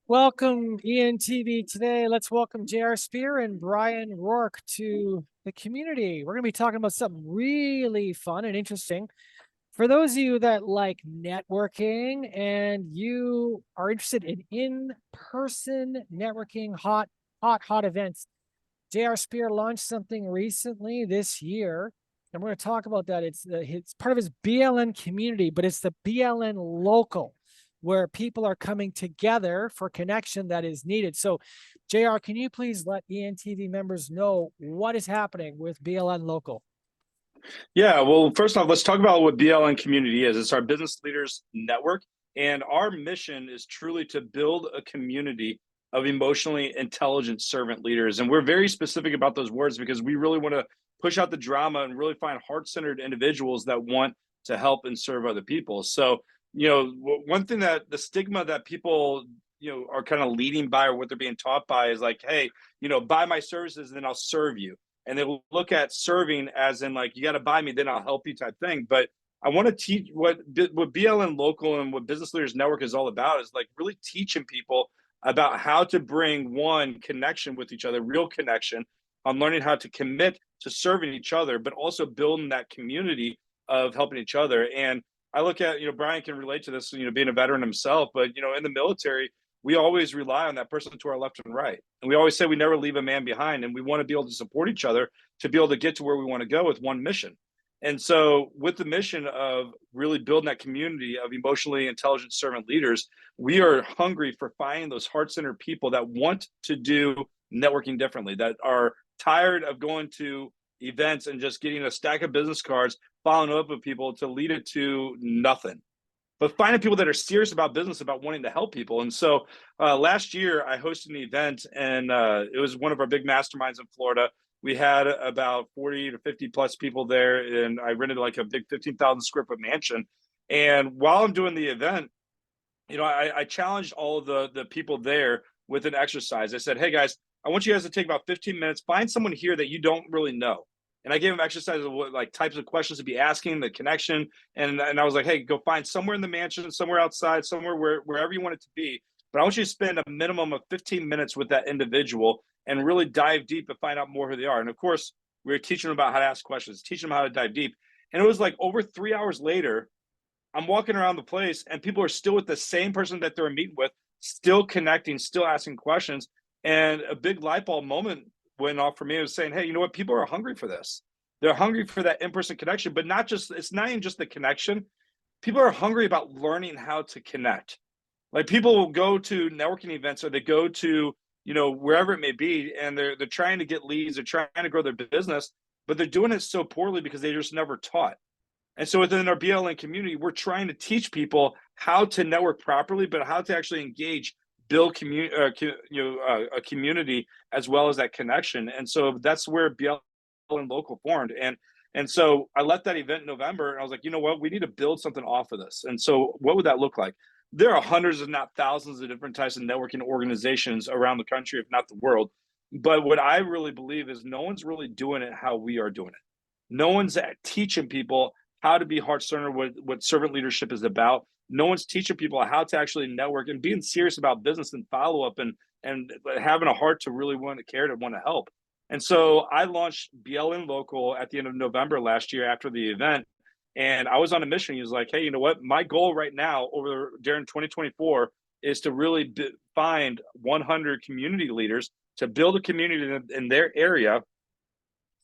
Welcome, ENTV. Today, let's welcome JR Spear and Brian Rourke to the community. We're going to be talking about something really fun and interesting. For those of you that like networking and you are interested in in-person networking, hot events, JR Spear launched something recently this year. And we're going to talk about that. It's part of his BLN community, but it's the BLN Local, where people are coming together for connection that is needed. So, JR, can you please let ENTV members know what is happening with BLN Local? Yeah, well, first off, let's talk about what BLN Community is. It's our business leaders network, and our mission is truly to build a community of emotionally intelligent servant leaders. And we're very specific about those words because we really want to push out the drama and really find heart-centered individuals that want to help and serve other people. So, one thing that the stigma that people are kind of leading by or what they're being taught by is like, hey, buy my services and then I'll serve you, and they will look at serving as in like you got to buy me then I'll help you type thing. But I want to teach what BLN Local and what Business Leaders Network is all about is like really teaching people about how to bring one connection with each other, real connection, on learning how to commit to serving each other, but also building that community of helping each other. And I look at, Brian can relate to this, being a veteran himself, but in the military, we always rely on that person to our left and right. And we always say we never leave a man behind, and we want to be able to support each other to be able to get to where we want to go with one mission. And so, with the mission of really building that community of emotionally intelligent servant leaders, we are hungry for finding those heart centered people that want to do networking differently, that are tired of going to events and just getting a stack of business cards, following up with people to lead it to nothing, but finding people that are serious about business, about wanting to help people. And so last year I hosted an event, and it was one of our big masterminds in Florida. We had about 40 to 50 plus people there, and I rented like a big 15,000 square foot mansion. And while I'm doing the event, I challenged all of the people there with an exercise. I said, hey guys, I want you guys to take about 15 minutes, find someone here that you don't really know. And I gave them exercises of what like types of questions to be asking, the connection. And I was like, hey, go find somewhere in the mansion, somewhere outside, somewhere wherever you want it to be. But I want you to spend a minimum of 15 minutes with that individual and really dive deep and find out more who they are. And of course, we were teaching them about how to ask questions, teaching them how to dive deep. And it was like over 3 hours later, I'm walking around the place and people are still with the same person that they're meeting with, still connecting, still asking questions. And a big light bulb moment went off for me. It was saying, hey, you know what? People are hungry for this. They're hungry for that in-person connection, but it's not even just the connection. People are hungry about learning how to connect. Like people will go to networking events or they go to, wherever it may be, and they're trying to get leads, they're trying to grow their business, but they're doing it so poorly because they just never taught. And so within our BLN community, we're trying to teach people how to network properly, but how to actually engage, build a community as well as that connection. And so that's where BLN Local formed. And so I left that event in November, and I was like, you know what, we need to build something off of this. And so what would that look like? There are hundreds, if not thousands, of different types of networking organizations around the country, if not the world. But what I really believe is no one's really doing it how we are doing it. No one's teaching people how to be heart-centered, what servant leadership is about. No one's teaching people how to actually network and being serious about business and follow-up and having a heart to really want to care, to want to help. And so I launched BLN Local at the end of November last year after the event. And I was on a mission. He was like, hey, you know what? My goal right now during 2024 is to really find 100 community leaders to build a community in their area,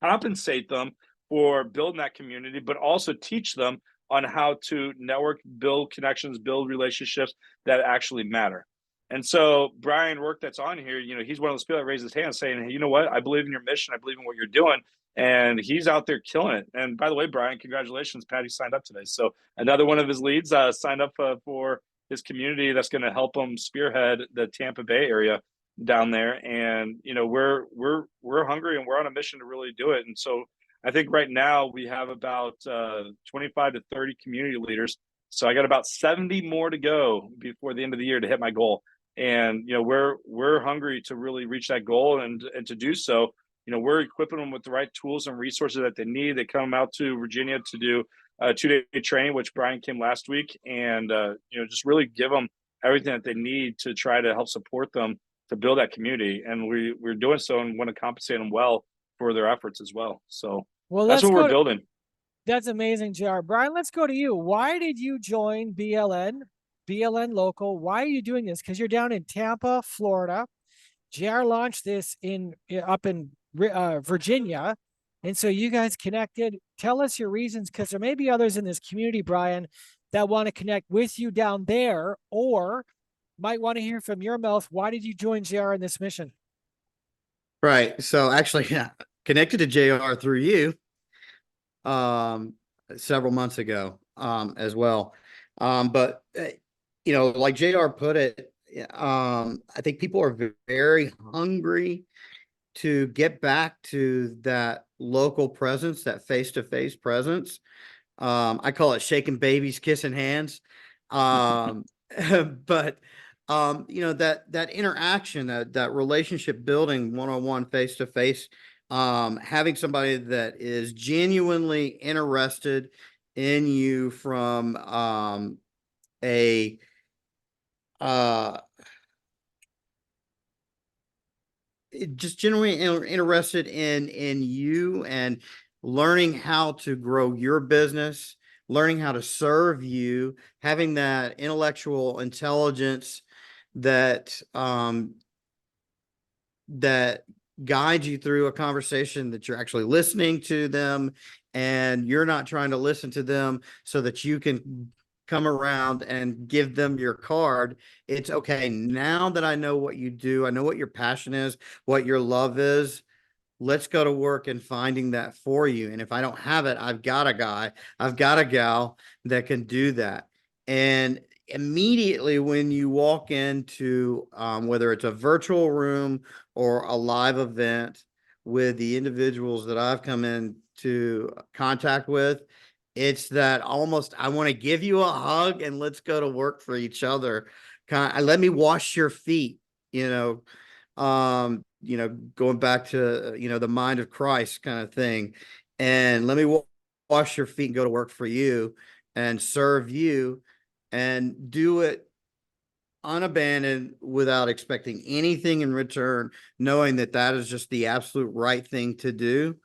compensate them for building that community, but also teach them on how to network, build connections, build relationships that actually matter. And so Brian Rourke, that's on here, he's one of those people that raised his hand saying, hey, you know what? I believe in your mission. I believe in what you're doing. And he's out there killing it. And by the way, Brian, congratulations. Patty signed up today. So another one of his leads signed up for his community that's going to help him spearhead the Tampa Bay area down there. And, we're hungry and we're on a mission to really do it. And so I think right now we have about 25 to 30 community leaders. So I got about 70 more to go before the end of the year to hit my goal. And we're hungry to really reach that goal, and to do so, we're equipping them with the right tools and resources that they need. They come out to Virginia to do a 2-day training, which Brian came last week, and just really give them everything that they need to try to help support them to build that community. And we're doing so and want to compensate them well for their efforts as well. So Well, that's let's what we're go to, building. that's amazing, JR. Brian, let's go to you. Why did you join BLN Local? Why are you doing this? Because you're down in Tampa, Florida. JR launched this up in Virginia. And so you guys connected. Tell us your reasons, because there may be others in this community, Brian, that want to connect with you down there, or might want to hear from your mouth. Why did you join JR in this mission? Right. So actually, yeah, connected to JR through you several months ago as well. But like JR put it, I think people are very hungry to get back to that local presence, that face-to-face presence. I call it shaking babies, kissing hands. Um, but that interaction, that relationship building one-on-one, face-to-face, having somebody that is genuinely interested in you from a just genuinely interested in you and learning how to grow your business, learning how to serve you, having that intellectual intelligence that that guides you through a conversation, that you're actually listening to them and you're not trying to listen to them so that you can come around and give them your card. It's okay. Now that I know what you do, I know what your passion is, what your love is. Let's go to work and finding that for you. And if I don't have it, I've got a guy, I've got a gal that can do that. And immediately when you walk into whether it's a virtual room or a live event with the individuals that I've come into contact with, it's that almost, I want to give you a hug and let's go to work for each other. Let me wash your feet, going back to, the mind of Christ kind of thing. And let me wash your feet and go to work for you and serve you and do it unabandoned without expecting anything in return, knowing that that is just the absolute right thing to do.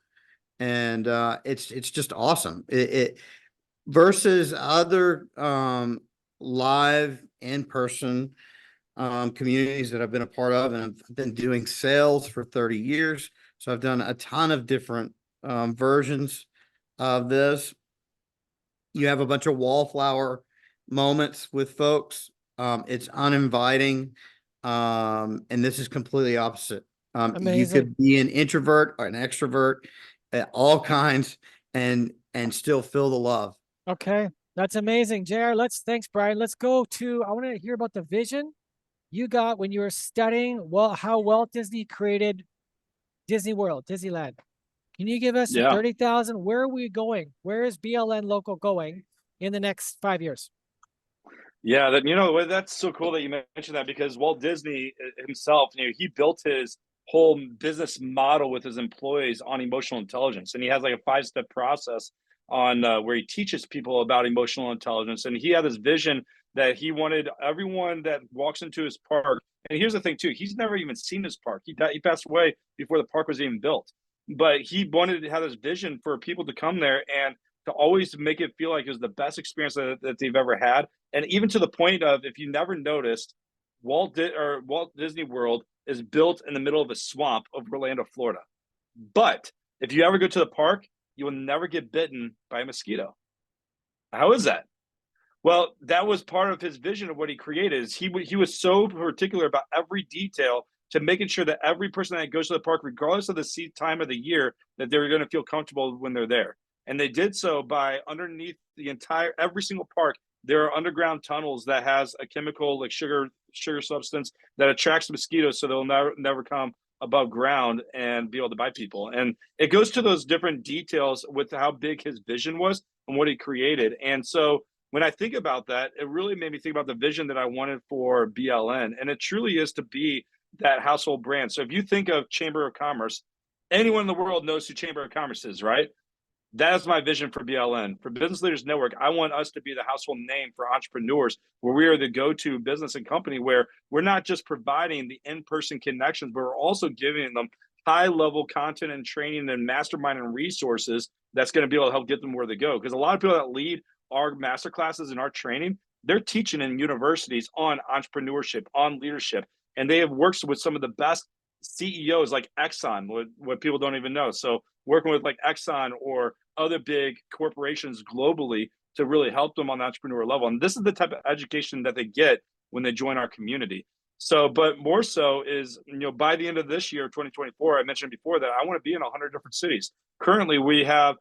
And it's just awesome. It versus other live in-person communities that I've been a part of, and I've been doing sales for 30 years. So I've done a ton of different versions of this. You have a bunch of wallflower moments with folks. It's uninviting. And this is completely opposite. You Amazing. could be an introvert or an extrovert, all kinds, and still feel the love. Okay. That's amazing, JR. Thanks, Brian. Let's go to, I want to hear about the vision you got when you were studying how Walt Disney created Disney World, Disneyland. Can you give us Yeah. 30,000? Where are we going? Where is BLN Local going in the next 5 years? Yeah, that's so cool that you mentioned that, because Walt Disney himself, he built his whole business model with his employees on emotional intelligence, and he has like a 5-step process on where he teaches people about emotional intelligence. And he had this vision that he wanted everyone that walks into his park. And here's the thing too: he's never even seen his park. He passed away before the park was even built, but he wanted to have this vision for people to come there and to always make it feel like it was the best experience that they've ever had. And even to the point of, if you never noticed, Walt Disney World is built in the middle of a swamp of Orlando, Florida. But if you ever go to the park, you will never get bitten by a mosquito. How is that? Well, that was part of his vision of what he created. Is he was so particular about every detail to making sure that every person that goes to the park, regardless of the time of the year, that they're going to feel comfortable when they're there. And they did so by underneath every single park, there are underground tunnels that has a chemical like sugar substance that attracts mosquitoes, so they'll never come above ground and be able to bite people. And it goes to those different details with how big his vision was and what he created. And so when I think about that, it really made me think about the vision that I wanted for BLN. And it truly is to be that household brand. So if you think of Chamber of Commerce, anyone in the world knows who Chamber of Commerce is, right? That is my vision for BLN. For Business Leaders Network, I want us to be the household name for entrepreneurs, where we are the go-to business and company, where we're not just providing the in-person connections, but we're also giving them high-level content and training and mastermind and resources that's going to be able to help get them where they go. Because a lot of people that lead our master classes and our training, they're teaching in universities on entrepreneurship, on leadership, and they have worked with some of the best CEOs like Exxon, what people don't even know. So working with like Exxon or other big corporations globally to really help them on the entrepreneur level. And this is the type of education that they get when they join our community. So, but more so is, by the end of this year, 2024, I mentioned before that I want to be in 100 different cities. Currently, we have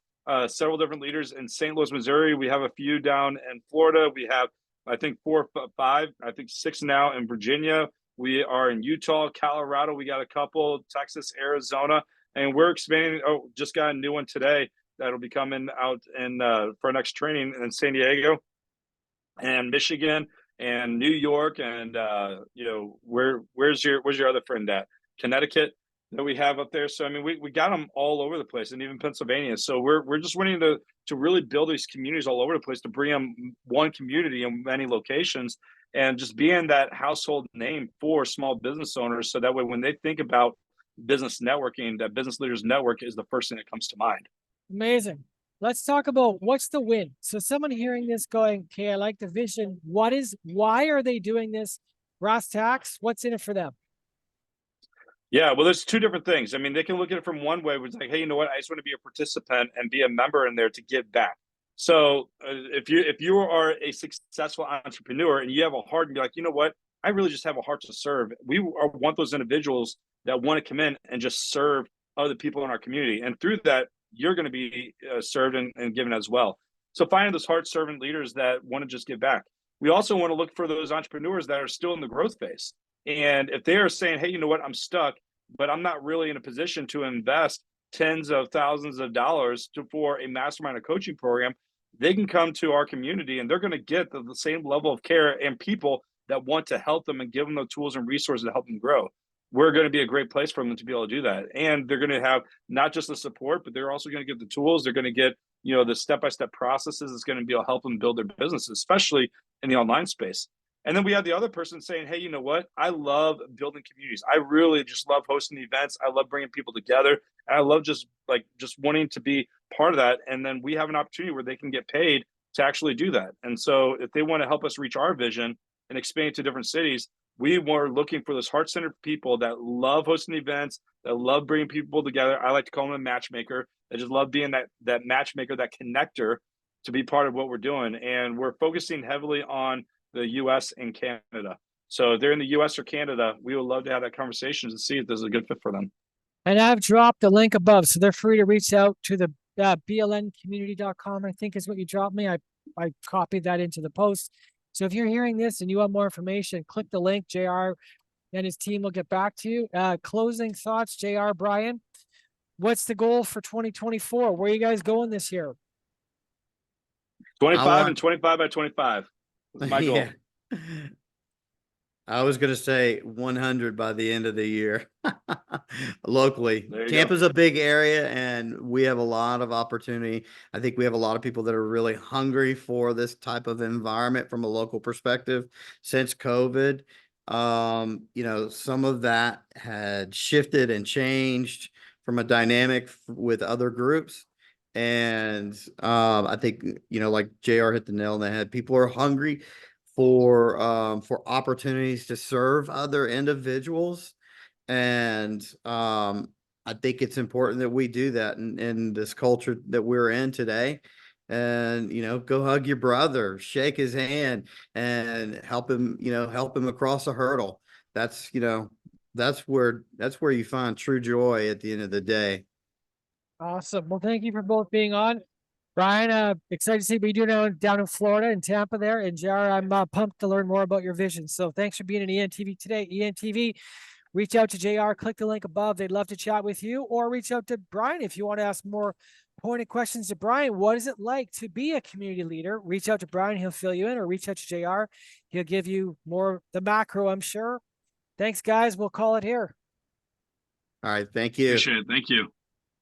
several different leaders in St. Louis, Missouri. We have a few down in Florida. We have, I think, 4 or 5, I think 6 now in Virginia. We are in Utah, Colorado. We got a couple, Texas, Arizona, and we're expanding. Oh, just got a new one today that'll be coming out in for our next training in San Diego and Michigan and New York. And where's your other friend at? Connecticut that we have up there. So I mean, we got them all over the place, and even Pennsylvania. So we're just wanting to really build these communities all over the place, to bring them one community in many locations, and just being that household name for small business owners, so that way when they think about business networking, that Business Leaders Network is the first thing that comes to mind. Amazing. Let's talk about what's the win. So someone hearing this going, okay, I like the vision. Why are they doing this? Brass tacks, what's in it for them? Yeah, well, there's 2 different things. I mean, they can look at it from one way, which is like, hey, you know what? I just want to be a participant and be a member in there to give back. So if you are a successful entrepreneur and you have a heart and be like, you know what? I really just have a heart to serve. We want those individuals that want to come in and just serve other people in our community. And through that, you're going to be served and given as well. So finding those heart servant leaders that want to just give back. We also want to look for those entrepreneurs that are still in the growth phase. And if they are saying, hey, you know what, I'm stuck, but I'm not really in a position to invest tens of thousands of dollars for a mastermind or coaching program, they can come to our community and they're going to get the same level of care and people that want to help them and give them the tools and resources to help them grow. We're going to be a great place for them to be able to do that. And they're going to have not just the support, but they're also going to get the tools. They're going to get, the step-by-step processes that's going to be able to help them build their businesses, especially in the online space. And then we have the other person saying, hey, you know what? I love building communities. I really just love hosting events. I love bringing people together. And I love just wanting to be part of that. And then we have an opportunity where they can get paid to actually do that. And so if they want to help us reach our vision and expand to different cities, we were looking for those heart-centered people that love hosting events, that love bringing people together. I like to call them a matchmaker. They just love being that matchmaker, that connector to be part of what we're doing. And we're focusing heavily on the US and Canada. So if they're in the US or Canada, we would love to have that conversation to see if this is a good fit for them. And I've dropped the link above, so they're free to reach out to the blncommunity.com, I think is what you dropped me. I copied that into the post. So if you're hearing this and you want more information, click the link. JR and his team will get back to you. Closing thoughts, JR, Brian, what's the goal for 2024? Where are you guys going this year? 25 and 25 by 25. My goal. Yeah. I was going to say 100 by the end of the year. Locally, Tampa's a big area and we have a lot of opportunity. I think we have a lot of people that are really hungry for this type of environment from a local perspective. Since COVID, some of that had shifted and changed from a dynamic with other groups. And I think, like JR hit the nail on the head. People are hungry for opportunities to serve other individuals. And I think it's important that we do that in this culture that we're in today. And, go hug your brother, shake his hand and help him across a hurdle. That's where you find true joy at the end of the day. Awesome. Well, thank you for both being on. Brian, excited to see what you do down in Florida in Tampa there. And JR, I'm pumped to learn more about your vision. So thanks for being in ENTV today. ENTV, reach out to JR, click the link above. They'd love to chat with you, or reach out to Brian if you want to ask more pointed questions to Brian. What is it like to be a community leader? Reach out to Brian, he'll fill you in, or reach out to JR. He'll give you more the macro, I'm sure. Thanks, guys. We'll call it here. All right. Thank you. Appreciate it. Thank you.